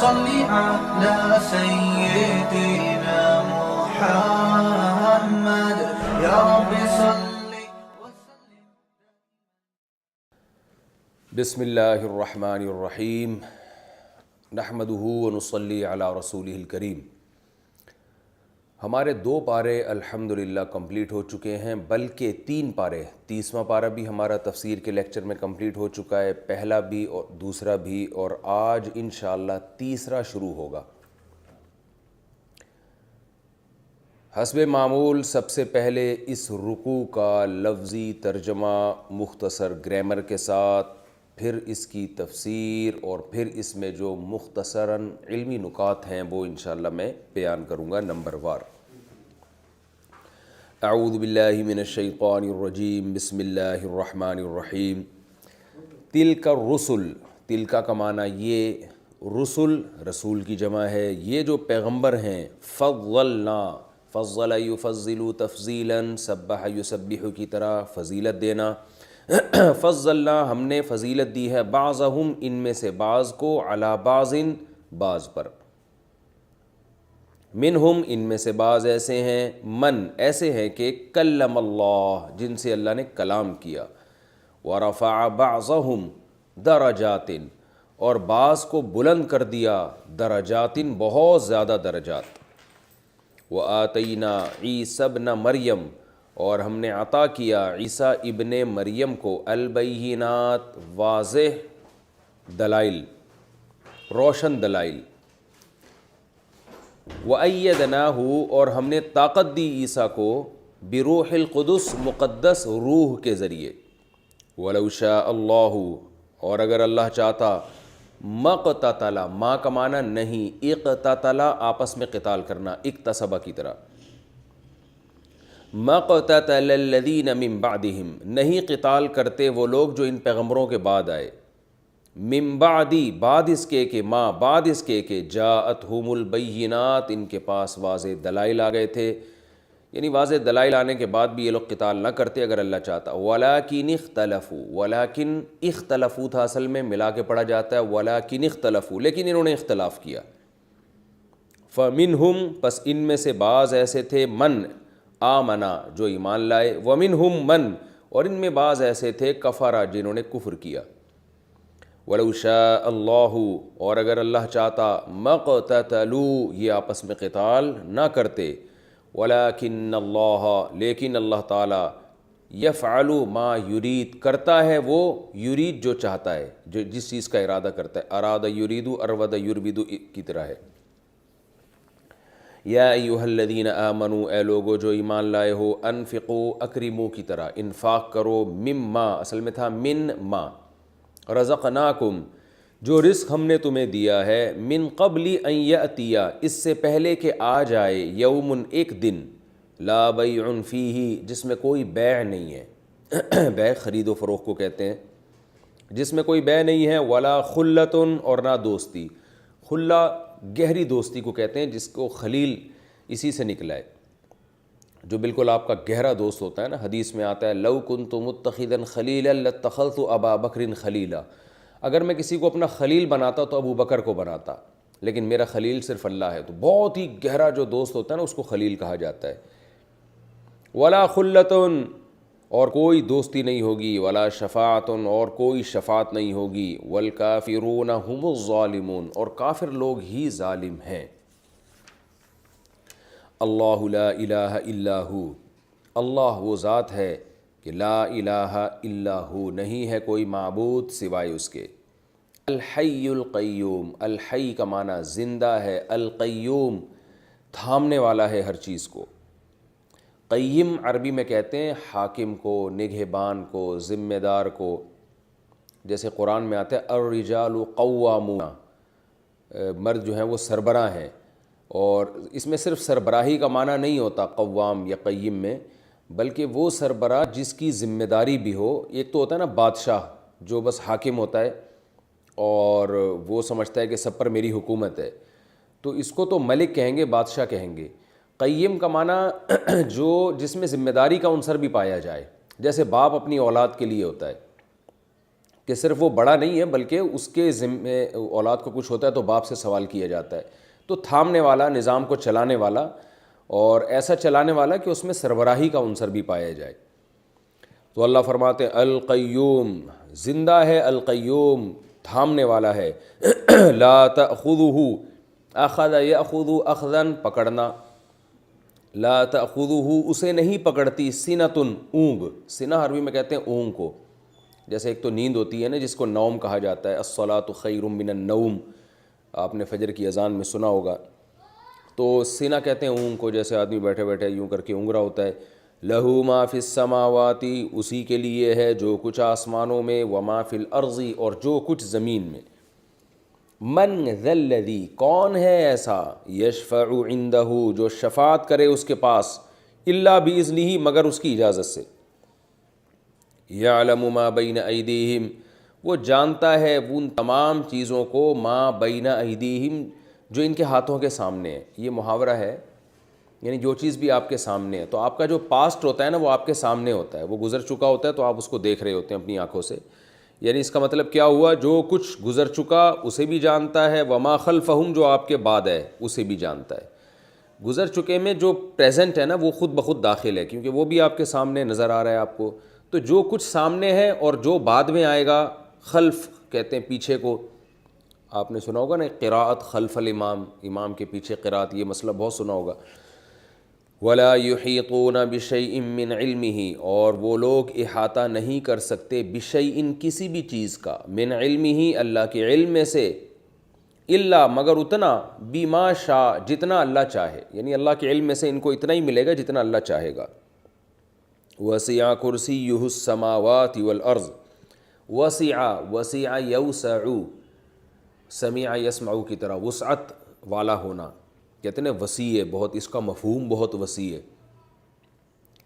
صل على سيدنا محمد يا رب صل وسلم. بسم اللہ الرحمن الرحیم نحمدہ ونصلی علی رسولہ الکریم. ہمارے 2 پارے الحمدللہ کمپلیٹ ہو چکے ہیں، بلکہ 3 پارے، 30واں پارہ بھی ہمارا تفسیر کے لیکچر میں کمپلیٹ ہو چکا ہے، پہلا بھی اور دوسرا بھی، اور آج انشاءاللہ تیسرا شروع ہوگا. حسب معمول سب سے پہلے اس رکوع کا لفظی ترجمہ مختصر گرامر کے ساتھ، پھر اس کی تفسیر، اور پھر اس میں جو مختصراً علمی نکات ہیں وہ انشاءاللہ میں بیان کروں گا نمبر وار. اعوذ باللہ من الشیطان الرجیم، بسم اللہ الرحمن الرحیم. تلک الرسل، تلکا کا معنی یہ، رسل رسول کی جمع ہے، یہ جو پیغمبر ہیں، فضلنا، فضل یفضل تفضیلا، سبح یسبح کی طرح فضیلت دینا. فضلنا، ہم نے فضیلت دی ہے، بعضہم، ان میں سے بعض کو، علی بعض، بعض پر. منہم، ان میں سے بعض ایسے ہیں، من، ایسے ہیں کہ کلم اللہ، جن سے اللہ نے کلام کیا. ورفع بعضہم درجات، اور بعض کو بلند کر دیا، درجات، بہت زیادہ درجات. وآتینا عیسی ابن مریم، اور ہم نے عطا کیا عیسیٰ ابن مریم کو، البینات، واضح دلائل، روشن دلائل. وَأَيَّدْنَاهُ، اور ہم نے طاقت دی عیسیٰ کو، بروح القدس، مقدس روح کے ذریعے. وَلَوْ شَاءَ اللَّهُ، اور اگر اللہ چاہتا، مَقْتَتَلَ، ما کا معنی نہیں، اقتتل، آپس میں قتال کرنا، اکتسبہ کی طرح. مَقْتَتَلَ الَّذِينَ مِن بَعْدِهِمْ، نہیں قتال کرتے وہ لوگ جو ان پیغمبروں کے بعد آئے. من بعدی، بعد اس کے کہ، ما، بعد اس کے کہ، جاءتہم البینات، ان کے پاس واضح دلائل آ گئے تھے. یعنی واضح دلائل آنے کے بعد بھی یہ لوگ قتال نہ کرتے اگر اللہ چاہتا. وَلَٰكِنِ اخْتَلَفُوا، وَلَٰكِنْ اخْتَلَفُوا تھا اصل میں، ملا کے پڑھا جاتا ہے، وَلَٰكِنِ اخْتَلَفُوا، لیکن انہوں نے اختلاف کیا. فَمِنْهُمْ، پس ان میں سے بعض ایسے تھے، من، آمنا، جو ایمان لائے. وَمِنْهُمْ من، اور ان میں بعض ایسے تھے، کفر، جنہوں نے کفر کیا. وَلَوْ شَاءَ اللَّهُ، اور اگر اللہ چاہتا، مَقْتَتَلُوا، یہ آپس میں قتال نہ کرتے. وَلَٰكِنَّ اللَّهَ، لیکن اللہ تعالیٰ، يَفْعَلُ مَا يُرِيد، کرتا ہے وہ، یرید جو چاہتا ہے، جو جس چیز کا ارادہ کرتا ہے. اراد یرید، ارود یربد کی طرح ہے. یا ایھا الذین آمنوا، اے لوگو جو ایمان لائے ہو، انفقوا، اکرموا کی طرح، انفاق کرو، مما، اصل میں تھا من ما، رزقناکم، جو رزق ہم نے تمہیں دیا ہے، من قبل ان یأتی، اس سے پہلے کہ آ جائے، یوم، ایک دن، لا بیع فیہ، جس میں کوئی بیع نہیں ہے. بیع خرید و فروخت کو کہتے ہیں، جس میں کوئی بیع نہیں ہے. ولا خلۃ، اور نہ دوستی. خلہ گہری دوستی کو کہتے ہیں، جس کو خلیل اسی سے نکلا ہے، جو بالکل آپ کا گہرا دوست ہوتا ہے نا. حدیث میں آتا ہے، لو کنت متخذا خلیلا لاتخذت ابا بکر خلیلا، اگر میں کسی کو اپنا خلیل بناتا تو ابو بکر کو بناتا، لیکن میرا خلیل صرف اللہ ہے. تو بہت ہی گہرا جو دوست ہوتا ہے نا، اس کو خلیل کہا جاتا ہے. ولا خلۃ، اور کوئی دوستی نہیں ہوگی. ولا شفاعۃ، اور کوئی شفاعت نہیں ہوگی. والکافرون هم الظالمون، اور کافر لوگ ہی ظالم ہیں. اللہ لا الہ الا ہو، اللہ وہ ذات ہے کہ لا الہ الا ہو، نہیں ہے کوئی معبود سوائے اس کے. الحی القیوم، الحی کا معنی زندہ ہے، القیوم تھامنے والا ہے ہر چیز کو. قیم عربی میں کہتے ہیں حاکم کو، نگہبان کو، ذمہ دار کو. جیسے قرآن میں آتا ہے الرجال قوامون، مرد جو ہیں وہ سربراہ ہیں. اور اس میں صرف سربراہی کا معنی نہیں ہوتا قوام یا قیم میں، بلکہ وہ سربراہ جس کی ذمہ داری بھی ہو. ایک تو ہوتا ہے نا بادشاہ، جو بس حاکم ہوتا ہے اور وہ سمجھتا ہے کہ سب پر میری حکومت ہے، تو اس کو تو ملک کہیں گے، بادشاہ کہیں گے. قیم کا معنی جو جس میں ذمہ داری کا عنصر بھی پایا جائے، جیسے باپ اپنی اولاد کے لیے ہوتا ہے. کہ صرف وہ بڑا نہیں ہے بلکہ اس کے ذمے اولاد کو کچھ ہوتا ہے تو باپ سے سوال کیا جاتا ہے. تو تھامنے والا، نظام کو چلانے والا، اور ایسا چلانے والا کہ اس میں سربراہی کا عنصر بھی پایا جائے. تو اللہ فرماتے ہیں القیوم، زندہ ہے، القیوم تھامنے والا ہے. لا تأخذہ، اخذ یأخذ اخذا پکڑنا، لا تأخذہ اسے نہیں پکڑتی، سنۃ اونگ، سنہ عربی میں کہتے ہیں اونگ کو. جیسے ایک تو نیند ہوتی ہے نا جس کو نوم کہا جاتا ہے، الصلاۃ خیر من النوم، آپ نے فجر کی اذان میں سنا ہوگا. تو سینہ کہتے ہیں اونگ کو، جیسے آدمی بیٹھے بیٹھے یوں کر کے اونگ رہا ہوتا ہے. لہو ما فی السماوات، اسی کے لیے ہے جو کچھ آسمانوں میں، وما فی الارض اور جو کچھ زمین میں. من ذا الذی، کون ہے ایسا، یشفع عندہ جو شفاعت کرے اس کے پاس، الا باذنہ مگر اس کی اجازت سے. یعلم ما بین ایدیہم، وہ جانتا ہے ان تمام چیزوں کو، ما بین ایدیہم جو ان کے ہاتھوں کے سامنے ہے. یہ محاورہ ہے، یعنی جو چیز بھی آپ کے سامنے ہے. تو آپ کا جو پاسٹ ہوتا ہے نا وہ آپ کے سامنے ہوتا ہے، وہ گزر چکا ہوتا ہے تو آپ اس کو دیکھ رہے ہوتے ہیں اپنی آنکھوں سے. یعنی اس کا مطلب کیا ہوا، جو کچھ گزر چکا اسے بھی جانتا ہے، وما خلفہم جو آپ کے بعد ہے اسے بھی جانتا ہے. گزر چکے میں جو پریزنٹ ہے نا وہ خود بخود داخل ہے، کیونکہ وہ بھی آپ کے سامنے نظر آ رہا ہے آپ کو. تو جو کچھ سامنے ہے اور جو بعد میں آئے گا، خلف کہتے ہیں پیچھے کو. آپ نے سنا ہوگا نا قراءت خلف الامام، امام کے پیچھے قراءت، یہ مسئلہ بہت سنا ہوگا. ولا یحیطون بشیء من علمہ، اور وہ لوگ احاطہ نہیں کر سکتے بشیء کسی بھی چیز کا، من علمہ اللہ کے علم میں سے، الا مگر اتنا، بما شاء جتنا اللہ چاہے. یعنی اللہ کے علم میں سے ان کو اتنا ہی ملے گا جتنا اللہ چاہے گا. وسع کرسیہ السماوات والارض، وسع یوسع، سمع یسمع کی طرح، وسعت والا ہونا، کہتے ہیں وسیع ہے بہت، اس کا مفہوم بہت وسیع ہے.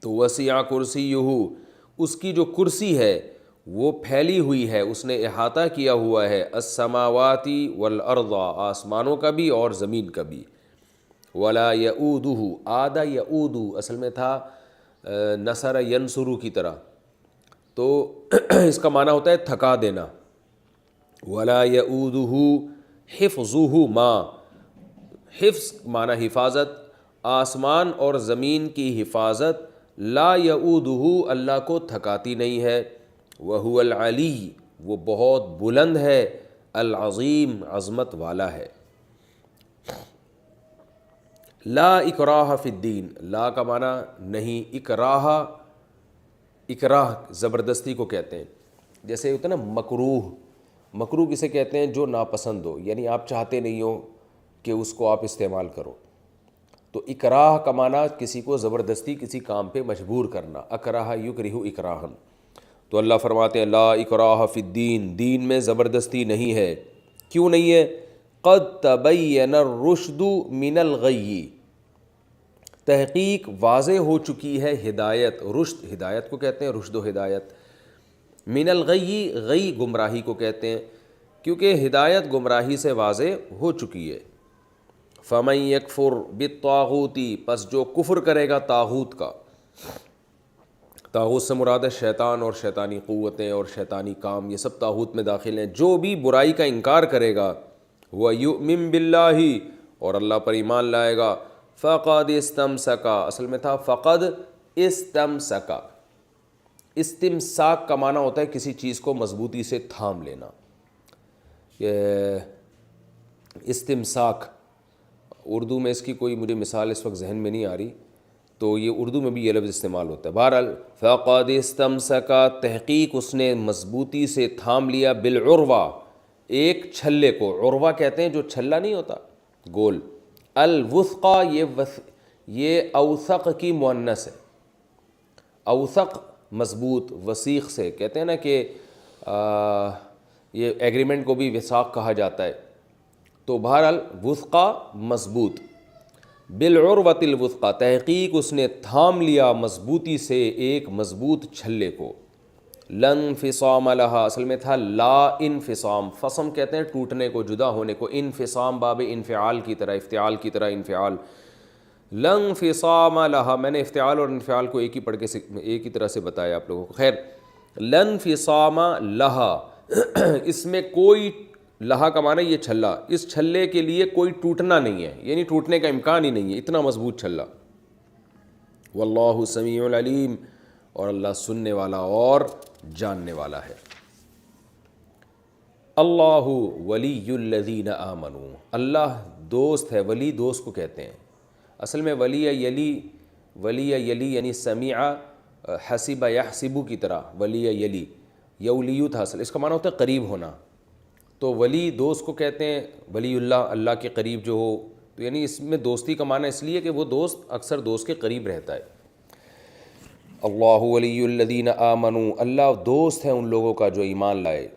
تو وسع کرسیہ، اس کی جو کرسی ہے وہ پھیلی ہوئی ہے، اس نے احاطہ کیا ہوا ہے، السماوات والارض آسمانوں کا بھی اور زمین کا بھی. ولا یؤودہ، آدھا یؤود اصل میں تھا نصر ینصر کی طرح، تو اس کا معنی ہوتا ہے تھکا دینا. ولا یؤودہ حفظہ ما، حفظ معنی حفاظت، آسمان اور زمین کی حفاظت، لا یؤودہ اللہ کو تھکاتی نہیں ہے. وہو العلی، وہ بہت بلند ہے، العظیم عظمت والا ہے. لا اکراہ فی الدین، لا کا معنی نہیں، اکراہ زبردستی کو کہتے ہیں. جیسے ہوتا ہے نا مکروہ، مکروہ کسے کہتے ہیں جو ناپسند ہو، یعنی آپ چاہتے نہیں ہو کہ اس کو آپ استعمال کرو. تو اکراہ کا معنی کسی کو زبردستی کسی کام پہ مجبور کرنا، اکراہ یکرہ اکراہا. تو اللہ فرماتے ہیں لا اکراہ فی الدین، دین میں زبردستی نہیں ہے. کیوں نہیں ہے؟ قد تبین الرشد من الغی، تحقیق واضح ہو چکی ہے ہدایت، رشد ہدایت کو کہتے ہیں، رشد و ہدایت. من الغی، غی گمراہی کو کہتے ہیں، کیونکہ ہدایت گمراہی سے واضح ہو چکی ہے. فمن یکفر بالطاغوت، پس جو کفر کرے گا طاغوت کا، طاغوت سے مراد ہے شیطان اور شیطانی قوتیں اور شیطانی کام، یہ سب طاغوت میں داخل ہیں. جو بھی برائی کا انکار کرے گا، وَيُؤْمِن بِاللَّهِ اور اللہ پر ایمان لائے گا، فَقَدْ اسْتَمْسَكَ اصل میں تھا فقد استمسک. استمساک کا معنی ہوتا ہے کسی چیز کو مضبوطی سے تھام لینا. استمساک اردو میں اس کی کوئی مجھے مثال اس وقت ذہن میں نہیں آ رہی، تو یہ اردو میں بھی یہ لفظ استعمال ہوتا ہے. بہرحال فقد استمسک، تحقیق اس نے مضبوطی سے تھام لیا، بالعروہ ایک چھلے کو، عروہ کہتے ہیں جو چھلا نہیں ہوتا گول. الوثقہ یہ اوثق کی مؤنث ہے. اوثق مضبوط، وثیق سے کہتے ہیں نا کہ یہ ایگریمنٹ کو بھی وثاق کہا جاتا ہے. تو بہرحال وثقہ مضبوط، بالعروۃ الوثقہ تحقیق اس نے تھام لیا مضبوطی سے ایک مضبوط چھلے کو. لن انفصام لہا اصل میں تھا لا انفصام، فصم کہتے ہیں ٹوٹنے کو، جدا ہونے کو، انفصام باب انفعال کی طرح، افتعال کی طرح انفعال. لن انفصام لہا، میں نے افتعال اور انفعال کو ایک ہی طرح سے بتایا آپ لوگوں کو. خیر، لن انفصام لہا اس میں کوئی لہا کا معنی یہ چھلا، اس چھلے کے لیے کوئی ٹوٹنا نہیں ہے، یعنی ٹوٹنے کا امکان ہی نہیں ہے، اتنا مضبوط چھلا۔ واللہ سمیع علیم، اور اللہ سننے والا اور جاننے والا ہے۔ اللہ ولی الذین آمنوا، اللہ دوست ہے، ولی دوست کو کہتے ہیں۔ اصل میں ولی یلی یعنی سمیع حسب یحسب کی طرح ولی یلی، یولیو تھا اصل، اس کا معنی ہوتا ہے قریب ہونا۔ تو ولی دوست کو کہتے ہیں، ولی اللہ، اللہ کے قریب جو ہو، تو یعنی اس میں دوستی کا معنی اس لیے کہ وہ دوست اکثر دوست کے قریب رہتا ہے۔ اللہ ولی الذین آمنوا، اللہ دوست ہے ان لوگوں کا جو ایمان لائے۔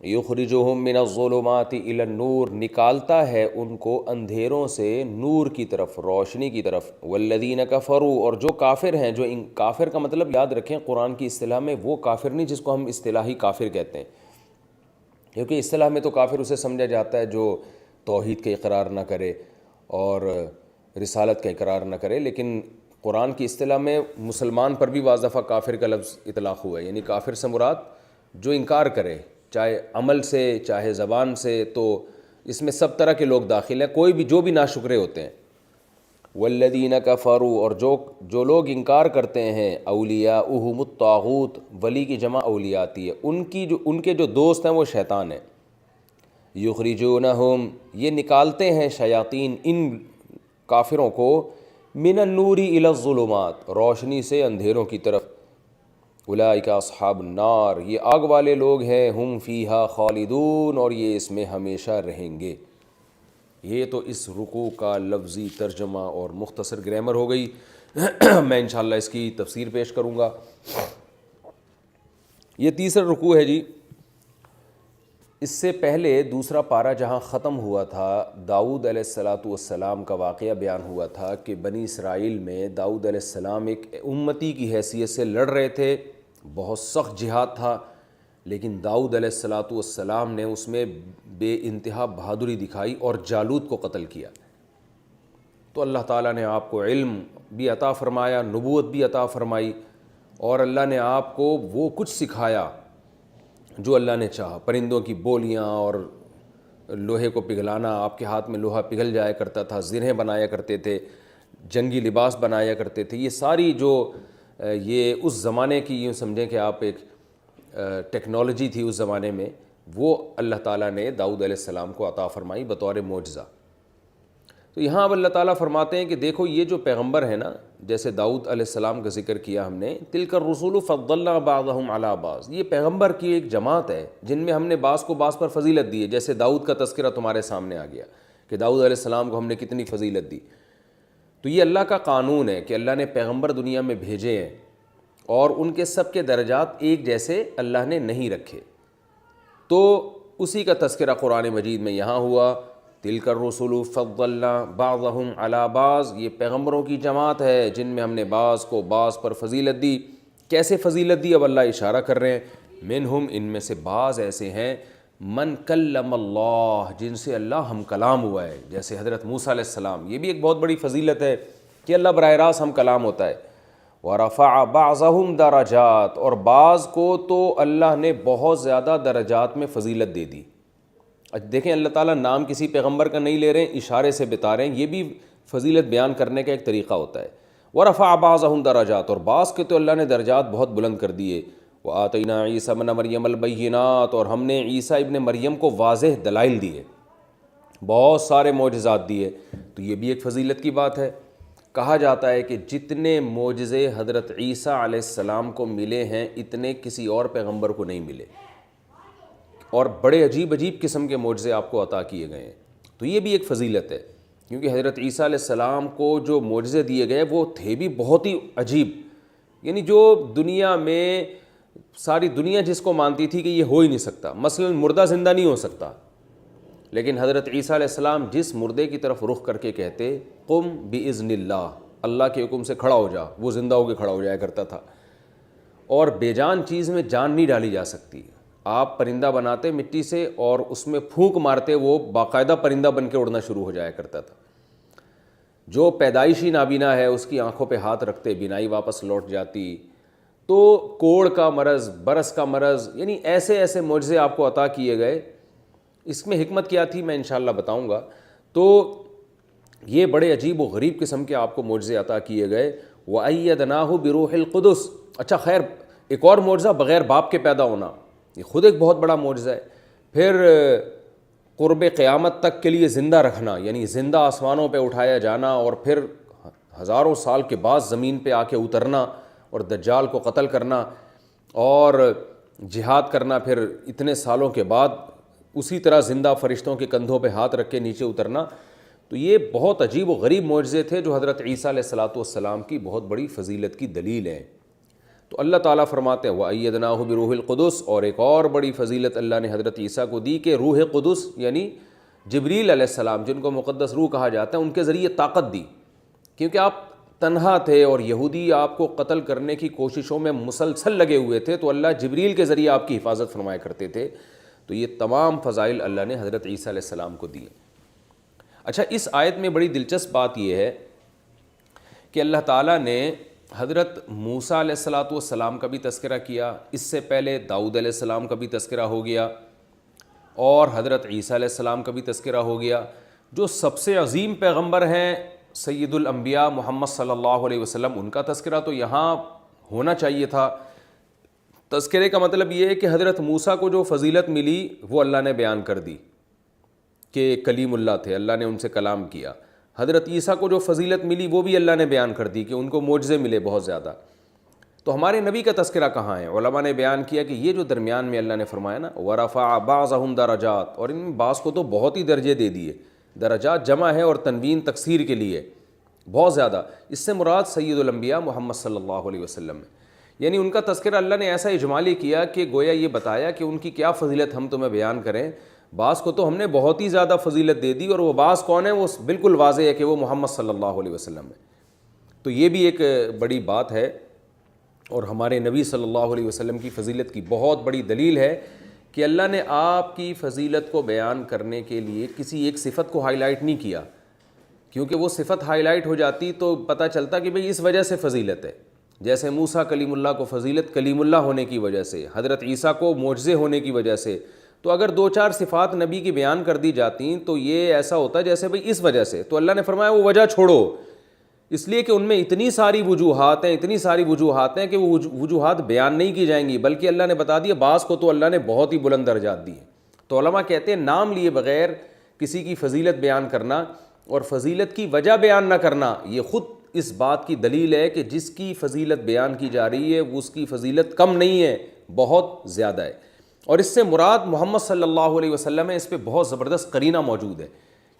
یخرجہم من الظلمات الی النور، نکالتا ہے ان کو اندھیروں سے نور کی طرف، روشنی کی طرف۔ والذین کفروا، اور جو کافر ہیں، جو کافر کا مطلب یاد رکھیں قرآن کی اصطلاح میں وہ کافر نہیں جس کو ہم اصطلاحی کافر کہتے ہیں، کیونکہ اصطلاح میں تو کافر اسے سمجھا جاتا ہے جو توحید کا اقرار نہ کرے اور رسالت کا اقرار نہ کرے، لیکن قرآن کی اصطلاح میں مسلمان پر بھی بعض دفعہ کافر کا لفظ اطلاق ہوا ہے، یعنی کافر سے مراد جو انکار کرے، چاہے عمل سے چاہے زبان سے، تو اس میں سب طرح کے لوگ داخل ہیں، کوئی بھی جو بھی ناشکرے ہوتے ہیں۔ والذین کفروا، اور جو لوگ انکار کرتے ہیں، اولیاؤہم الطاغوت، ولی کی جمع اولیاء آتی ہے، ان کے جو دوست ہیں وہ شیطان ہیں۔ یخرجونہم، یہ نکالتے ہیں شیاطین ان کافروں کو، من النور الی الظلمات، روشنی سے اندھیروں کی طرف۔ اولئک اصحاب النار، یہ آگ والے لوگ ہیں، ہم فیہا خالدون، اور یہ اس میں ہمیشہ رہیں گے۔ یہ تو اس رکوع کا لفظی ترجمہ اور مختصر گرامر ہو گئی۔ میں انشاءاللہ اس کی تفسیر پیش کروں گا۔ یہ تیسرا رکوع ہے جی۔ اس سے پہلے دوسرا پارہ جہاں ختم ہوا تھا، داؤد علیہ السلام کا واقعہ بیان ہوا تھا کہ بنی اسرائیل میں داؤد علیہ السلام ایک امتی کی حیثیت سے لڑ رہے تھے، بہت سخت جہاد تھا، لیکن داؤد علیہ السلام نے اس میں بے انتہا بہادری دکھائی اور جالوت کو قتل کیا۔ تو اللہ تعالیٰ نے آپ کو علم بھی عطا فرمایا، نبوت بھی عطا فرمائی، اور اللہ نے آپ کو وہ کچھ سکھایا جو اللہ نے چاہا، پرندوں کی بولیاں اور لوہے کو پگھلانا، آپ کے ہاتھ میں لوہا پگھل جایا کرتا تھا، زرہیں بنایا کرتے تھے، جنگی لباس بنایا کرتے تھے، یہ ساری جو یہ اس زمانے کی یوں سمجھیں کہ آپ ایک ٹیکنالوجی تھی اس زمانے میں، وہ اللہ تعالیٰ نے داؤد علیہ السلام کو عطا فرمائی بطور معجزہ۔ تو یہاں اب اللہ تعالیٰ فرماتے ہیں کہ دیکھو یہ جو پیغمبر ہیں نا، جیسے داؤد علیہ السلام کا ذکر کیا ہم نے، تلک الرسول فضلنا بعضهم علی بعض، یہ پیغمبر کی ایک جماعت ہے جن میں ہم نے بعض کو بعض پر فضیلت دی ہے، جیسے داؤد کا تذکرہ تمہارے سامنے آ گیا کہ داؤد علیہ السلام کو ہم نے کتنی فضیلت دی۔ تو یہ اللہ کا قانون ہے کہ اللہ نے پیغمبر دنیا میں بھیجے ہیں اور ان کے سب کے درجات ایک جیسے اللہ نے نہیں رکھے، تو اسی کا تذکرہ قرآن مجید میں یہاں ہوا، تلک الرسل فضلنا بعضهم علی بعض، یہ پیغمبروں کی جماعت ہے جن میں ہم نے بعض کو بعض پر فضیلت دی۔ کیسے فضیلت دی؟ اب اللہ اشارہ کر رہے ہیں، منہم، ان میں سے بعض ایسے ہیں، من کلم اللہ، جن سے اللہ ہم کلام ہوا ہے، جیسے حضرت موسیٰ علیہ السلام، یہ بھی ایک بہت بڑی فضیلت ہے کہ اللہ براہ راست ہم کلام ہوتا ہے۔ ورفع بعضهم درجات، اور بعض کو تو اللہ نے بہت زیادہ درجات میں فضیلت دے دی۔ دیکھیں اللہ تعالیٰ نام کسی پیغمبر کا نہیں لے رہے ہیں، اشارے سے بتا رہے ہیں، یہ بھی فضیلت بیان کرنے کا ایک طریقہ ہوتا ہے۔ ورفع بعضهم درجات، اور بعض کے تو اللہ نے درجات بہت بلند کر دیے۔ وآتینا عیسیٰ ابن مریم البینات، اور ہم نے عیسیٰ ابن مریم کو واضح دلائل دیے، بہت سارے معجزات دیے۔ تو یہ بھی ایک فضیلت کی بات ہے۔ کہا جاتا ہے کہ جتنے معجزے حضرت عیسیٰ علیہ السلام کو ملے ہیں اتنے کسی اور پیغمبر کو نہیں ملے، اور بڑے عجیب عجیب قسم کے معجزے آپ کو عطا کیے گئے ہیں۔ تو یہ بھی ایک فضیلت ہے، کیونکہ حضرت عیسیٰ علیہ السلام کو جو معجزے دیے گئے وہ تھے بھی بہت ہی عجیب، یعنی جو دنیا میں ساری دنیا جس کو مانتی تھی کہ یہ ہو ہی نہیں سکتا، مثلا مردہ زندہ نہیں ہو سکتا، لیکن حضرت عیسیٰ علیہ السلام جس مردے کی طرف رخ کر کے کہتے قم باذن اللہ، اللہ کے حکم سے کھڑا ہو جا، وہ زندہ ہو کے کھڑا ہو جایا کرتا تھا۔ اور بے جان چیز میں جان نہیں ڈالی جا سکتی، آپ پرندہ بناتے مٹی سے اور اس میں پھونک مارتے وہ باقاعدہ پرندہ بن کے اڑنا شروع ہو جایا کرتا تھا۔ جو پیدائشی نابینا ہے اس کی آنکھوں پہ ہاتھ رکھتے بینائی واپس لوٹ جاتی، تو کوڑ کا مرض، برس کا مرض، یعنی ایسے ایسے معجزے آپ کو عطا کیے گئے. اس میں حکمت کیا تھی میں انشاءاللہ بتاؤں گا. تو یہ بڑے عجیب و غریب قسم کے آپ کو معجزے عطا کیے گئے. وَأَيَّدْنَاهُ بِرُوحِ الْقُدُسِ. اچھا خیر، ایک اور معجزہ بغیر باپ کے پیدا ہونا، یہ خود ایک بہت بڑا معجزہ ہے. پھر قرب قیامت تک کے لیے زندہ رکھنا، یعنی زندہ آسمانوں پہ اٹھایا جانا اور پھر ہزاروں سال کے بعد زمین پہ آ کے اترنا اور دجال کو قتل کرنا اور جہاد کرنا، پھر اتنے سالوں کے بعد اسی طرح زندہ فرشتوں کے کندھوں پہ ہاتھ رکھ کے نیچے اترنا. تو یہ بہت عجیب و غریب معجزے تھے جو حضرت عیسیٰ علیہ الصلاۃ والسلام کی بہت بڑی فضیلت کی دلیل ہیں. تو اللہ تعالیٰ فرماتے ہیں وَأَيَّدْنَاهُ بِرُوحِ الْقُدُسِ. اور ایک اور بڑی فضیلت اللہ نے حضرت عیسیٰ کو دی کہ روح قدس یعنی جبریل علیہ السلام، جن کو مقدس روح کہا جاتا ہے، ان کے ذریعے طاقت دی. کیونکہ آپ تنہا تھے اور یہودی آپ کو قتل کرنے کی کوششوں میں مسلسل لگے ہوئے تھے، تو اللہ جبریل کے ذریعے آپ کی حفاظت فرمایا کرتے تھے. تو یہ تمام فضائل اللہ نے حضرت عیسیٰ علیہ السلام کو دیے. اچھا، اس آیت میں بڑی دلچسپ بات یہ ہے کہ اللہ تعالیٰ نے حضرت موسیٰ علیہ الصلاۃ والسلام کا بھی تذکرہ کیا، اس سے پہلے داؤد علیہ السلام کا بھی تذکرہ ہو گیا اور حضرت عیسیٰ علیہ السلام کا بھی تذکرہ ہو گیا. جو سب سے عظیم پیغمبر ہیں سید الانبیاء محمد صلی اللہ علیہ وسلم، ان کا تذکرہ تو یہاں ہونا چاہیے تھا. تذکرے کا مطلب یہ ہے کہ حضرت موسیٰ کو جو فضیلت ملی وہ اللہ نے بیان کر دی کہ کلیم اللہ تھے، اللہ نے ان سے کلام کیا. حضرت عیسیٰ کو جو فضیلت ملی وہ بھی اللہ نے بیان کر دی کہ ان کو معجزے ملے بہت زیادہ. تو ہمارے نبی کا تذکرہ کہاں ہے؟ علماء نے بیان کیا کہ یہ جو درمیان میں اللہ نے فرمایا نا وَرَفَعَ بَعْضَهُمْ دَرَجَاتٍ، اور ان میں بعض کو تو بہت ہی درجے دے دیے. درجات جمع ہے اور تنوین تکسیر کے لیے بہت زیادہ. اس سے مراد سید الانبیاء محمد صلی اللہ علیہ وسلم ہے. یعنی ان کا تذکرہ اللہ نے ایسا اجمالی کیا کہ گویا یہ بتایا کہ ان کی کیا فضیلت ہم تمہیں بیان کریں. بعض کو تو ہم نے بہت ہی زیادہ فضیلت دے دی، اور وہ بعض کون ہے؟ وہ بالکل واضح ہے کہ وہ محمد صلی اللہ علیہ وسلم ہے. تو یہ بھی ایک بڑی بات ہے اور ہمارے نبی صلی اللہ علیہ وسلم کی فضیلت کی بہت بڑی دلیل ہے کہ اللہ نے آپ کی فضیلت کو بیان کرنے کے لیے کسی ایک صفت کو ہائی لائٹ نہیں کیا، کیونکہ وہ صفت ہائی لائٹ ہو جاتی تو پتہ چلتا کہ بھئی اس وجہ سے فضیلت ہے. جیسے موسیٰ کلیم اللہ کو فضیلت کلیم اللہ ہونے کی وجہ سے، حضرت عیسیٰ کو معجزے ہونے کی وجہ سے. تو اگر دو چار صفات نبی کی بیان کر دی جاتی تو یہ ایسا ہوتا جیسے بھئی اس وجہ سے. تو اللہ نے فرمایا وہ وجہ چھوڑو، اس لیے کہ ان میں اتنی ساری وجوہات ہیں کہ وہ وجوہات بیان نہیں کی جائیں گی، بلکہ اللہ نے بتا دیا بعض کو تو اللہ نے بہت ہی بلند درجات دیے. تو علماء کہتے ہیں نام لیے بغیر کسی کی فضیلت بیان کرنا اور فضیلت کی وجہ بیان نہ کرنا یہ خود اس بات کی دلیل ہے کہ جس کی فضیلت بیان کی جا رہی ہے وہ اس کی فضیلت کم نہیں ہے، بہت زیادہ ہے. اور اس سے مراد محمد صلی اللہ علیہ وسلم ہے. اس پہ بہت زبردست قرینہ موجود ہے،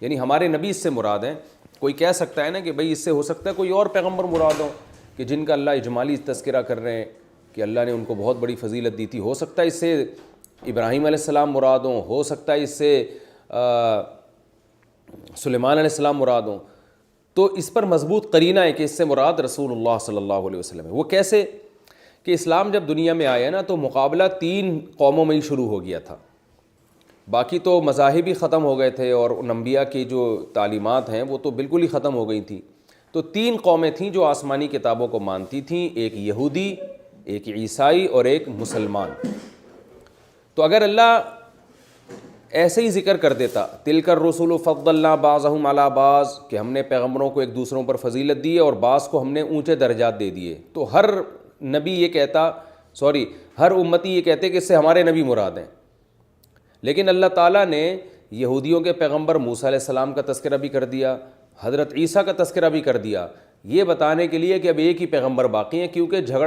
یعنی ہمارے نبی اس سے مراد ہیں. کوئی کہہ سکتا ہے نا کہ بھئی اس سے ہو سکتا ہے کوئی اور پیغمبر مراد ہو کہ جن کا اللہ اجمالی تذکرہ کر رہے ہیں کہ اللہ نے ان کو بہت بڑی فضیلت دی تھی. ہو سکتا ہے اس سے ابراہیم علیہ السلام مراد ہوں، ہو سکتا ہے اس سے سلیمان علیہ السلام مراد ہوں. تو اس پر مضبوط قرینہ ہے کہ اس سے مراد رسول اللہ صلی اللہ علیہ وسلم ہے. وہ کیسے؟ کہ اسلام جب دنیا میں آیا نا تو مقابلہ 3 قوموں میں ہی شروع ہو گیا تھا. باقی تو مذاہب ہی ختم ہو گئے تھے اور ان انبیاء کی جو تعلیمات ہیں وہ تو بالکل ہی ختم ہو گئی تھیں. تو 3 قومیں تھیں جو آسمانی کتابوں کو مانتی تھیں، ایک یہودی، ایک عیسائی اور ایک مسلمان. تو اگر اللہ ایسے ہی ذکر کر دیتا تلک الرسل فضلنا بعضهم علی بعض کہ ہم نے پیغمبروں کو ایک دوسروں پر فضیلت دی ہے اور بعض کو ہم نے اونچے درجات دے دیے، تو ہر نبی یہ کہتا ہر امتی یہ کہتے کہ اس سے ہمارے نبی مراد ہیں. لیکن اللہ تعالیٰ نے یہودیوں کے پیغمبر موسیٰ علیہ السلام کا تذکرہ بھی کر دیا، حضرت عیسیٰ کا تذکرہ بھی کر دیا، یہ بتانے کے لیے کہ اب ایک ہی پیغمبر باقی ہیں، کیونکہ جھگڑا